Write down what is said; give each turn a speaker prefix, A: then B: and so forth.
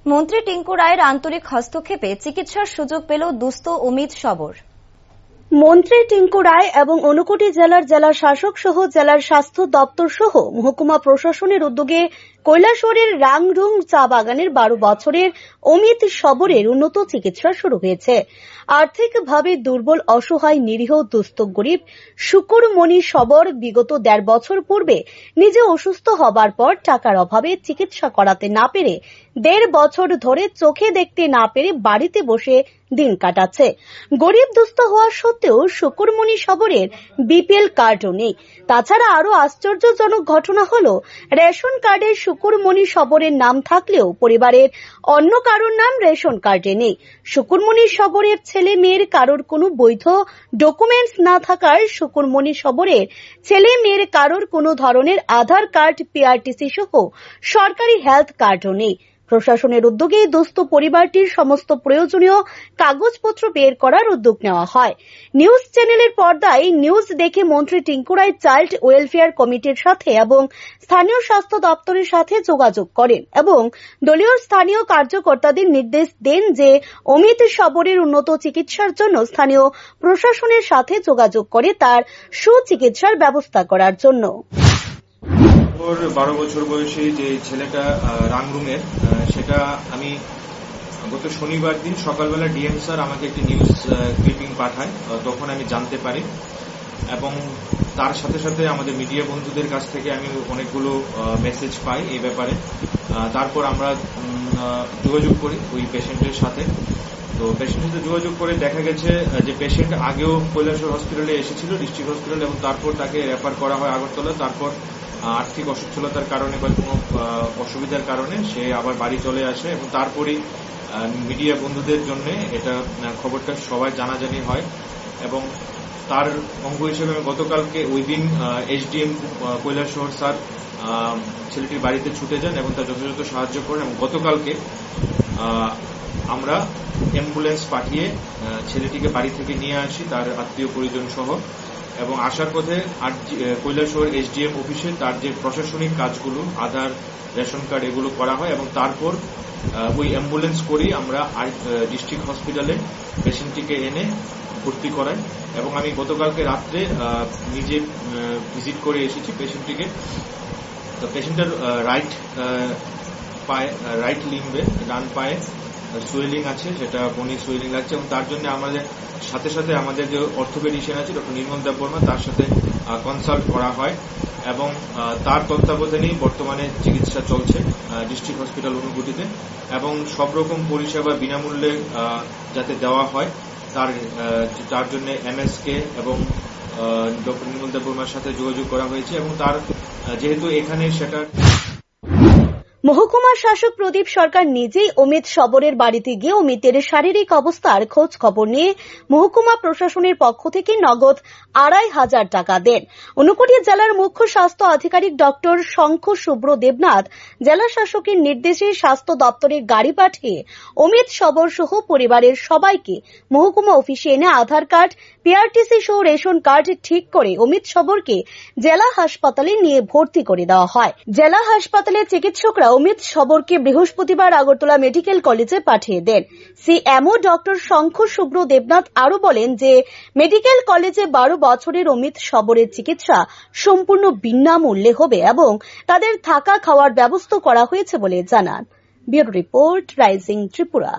A: মন্ত্রী টিঙ্কু রায়ের আন্তরিক হস্তক্ষেপে চিকিৎসার সুযোগ পেল দুস্থ অমিত শবর।
B: মন্ত্রী টিঙ্কু রায় এবং ঊনকোটি জেলার জেলা শাসক সহ জেলার স্বাস্থ্য দপ্তর সহ মহকুমা প্রশাসনের উদ্যোগে কৈলাসহরের রাংরুং চা বাগানের 12 বছরের অমিত শবরের উন্নত চিকিৎসা শুরু হয়েছে। আর্থিকভাবে দুর্বল, অসহায়, নিরীহ, দুস্থ, গরিব শুকুরমণি শবর বিগত 1.5 বছর পূর্বে নিজে অসুস্থ হবার পর টাকার অভাবে চিকিৎসা করাতে না পেরে 1.5 বছর ধরে চোখে দেখতে না পেরে বাড়িতে বসে দিন কাটাচ্ছে। গরিব দুস্থ হওয়া সত্ত্বেও শুকুরমণি শবরের বিপিএল কার্ডও নেই। তাছাড়া আরো আশ্চর্যজনক ঘটনা হলো, রেশন কার্ডে শুকুরমণি শবরের নাম থাকলেও পরিবারের অন্য কারোর নাম রেশন কার্ডে নেই। শুকুরমণি শবরের ছেলে মেয়ের কারোর কোনো বৈধ ডকুমেন্টস না থাকার শুকুরমণি শবরের ছেলে মেয়ের কারোর কোনো ধরনের আধার কার্ড, পিআরটিসি সহ সরকারি হেলথ কার্ডও নেই। প্রশাসনের উদ্যোগে দুস্থ পরিবারটির সমস্ত প্রয়োজনীয় কাগজপত্র বের করার উদ্যোগ নেওয়া হয়। নিউজ চ্যানেলের পর্দায় নিউজ দেখে মন্ত্রী টিঙ্কু রায় চাইল্ড ওয়েলফেয়ার কমিটির সাথে এবং স্থানীয় স্বাস্থ্য দপ্তরের সাথে যোগাযোগ করেন এবং দলীয় স্থানীয় কার্যকর্তাদের নির্দেশ দেন যে অমিত শবরের উন্নত চিকিৎসার জন্য স্থানীয় প্রশাসনের সাথে যোগাযোগ করে তার সুচিকিৎসার ব্যবস্থা করার জন্য।
C: 12 বছর বয়সী যে ছেলেটা রাংরুমের, সেটা আমি গত শনিবার দিন সকালবেলা ডিএম স্যার আমাকে একটি নিউজ ক্লিপিং পাঠায়, তখন আমি জানতে পারি এবং তার সাথে সাথে আমাদের মিডিয়া বন্ধুদের কাছ থেকে আমি অনেকগুলো মেসেজ পাই এই ব্যাপারে। তারপর আমরা যোগাযোগ করি ওই পেশেন্টের সাথে। তো পেশেন্টের সাথে যোগাযোগ করে দেখা গেছে যে পেশেন্ট আগেও কৈলাসহর হসপিটালে এসেছিল, ডিস্ট্রিক্ট হসপিটাল, এবং তারপর তাকে রেফার করা হয় আগরতলা। তারপর আর্থিক অসচ্ছলতার কারণে বা কোনো অসুবিধার কারণে সে আবার বাড়ি চলে আসে এবং তারপরই মিডিয়া বন্ধুদের জন্য এটা খবরটা সবাই জানাজানি হয় এবং তার অঙ্গ হিসেবে গতকালকে ওই দিন এসডিএম কৈলাসহর স্যার ছেলেটির বাড়িতে ছুটে যান এবং তার যথাযথ সাহায্য করেন এবং গতকালকে আমরা অ্যাম্বুলেন্স পাঠিয়ে ছেলেটিকে বাড়ি থেকে নিয়ে আসি তার আত্মীয় পরিজন সহ, এবং আসার পথে কৈলাসহর এসডিএম অফিসে তার যে প্রশাসনিক কাজগুলো, আধার, রেশন কার্ড, এগুলো করা হয় এবং তারপর ওই অ্যাম্বুলেন্স করেই আমরা ডিস্ট্রিক্ট হসপিটালে পেশেন্টটিকে এনে ভর্তি করাই এবং আমি গতকালকে রাত্রে নিজে ভিজিট করে এসেছি পেশেন্টটিকে। তো পেশেন্টের রাইট লিম্বে, ডান পায়ে সুয়েলিং আছে, সেটা বনি সুয়েলিং লাগছে এবং তার জন্য আমাদের সাথে সাথে আমাদের যে অর্থোপেডিশিয়ান আছে ডক্টর নির্মল দেববর্মা, তার সাথে কনসাল্ট করা হয় এবং তার তত্ত্বাবধানেই বর্তমানে চিকিৎসা চলছে ডিস্ট্রিক্ট হসপিটাল ঊনকোটিতে এবং সব রকম পরিষেবা বিনামূল্যে যাতে দেওয়া হয় তার জন্য এমএসকে এবং ডক্টর নির্মল দেববর্মার সাথে যোগাযোগ করা হয়েছে এবং তার যেহেতু এখানে সেটা
B: মহকুমা শাসক প্রদীপ সরকার নিজেই অমিত শবরের বাড়িতে গিয়ে অমিতের শারীরিক অবস্থার খোঁজ খবর নিয়ে মহকুমা প্রশাসনের পক্ষ থেকে নগদ 2,500 টাকা দেন। ঊনকোটি জেলার মুখ্য স্বাস্থ্য আধিকারিক ডক্টর শঙ্খ শুভ্র দেবনাথ জেলা শাসকের নির্দেশে স্বাস্থ্য দপ্তরের গাড়ি পাঠিয়ে অমিত শবর সহ পরিবারের সবাইকে মহকুমা অফিসে এনে আধার কার্ড, পিআরটিসি সহ রেশন কার্ড ঠিক করে অমিত শবরকে জেলা হাসপাতালে নিয়ে ভর্তি করে দেওয়া হয়। জেলা হাসপাতালের চিকিৎসকরা অমিত শবরকে বৃহস্পতিবার আগরতলা মেডিকেল কলেজে পাঠিয়ে দেন। সিএমও ডক্টর শঙ্খ শুভ্র দেবনাথ আরো বলেন যে মেডিকেল কলেজে 12 বছরের অমিত শবরের চিকিৎসা সম্পূর্ণ বিনামূল্যে হবে এবং তাদের থাকা খাওয়ার ব্যবস্থা করা হয়েছে বলে জানান। Bureau report, rising Tripura.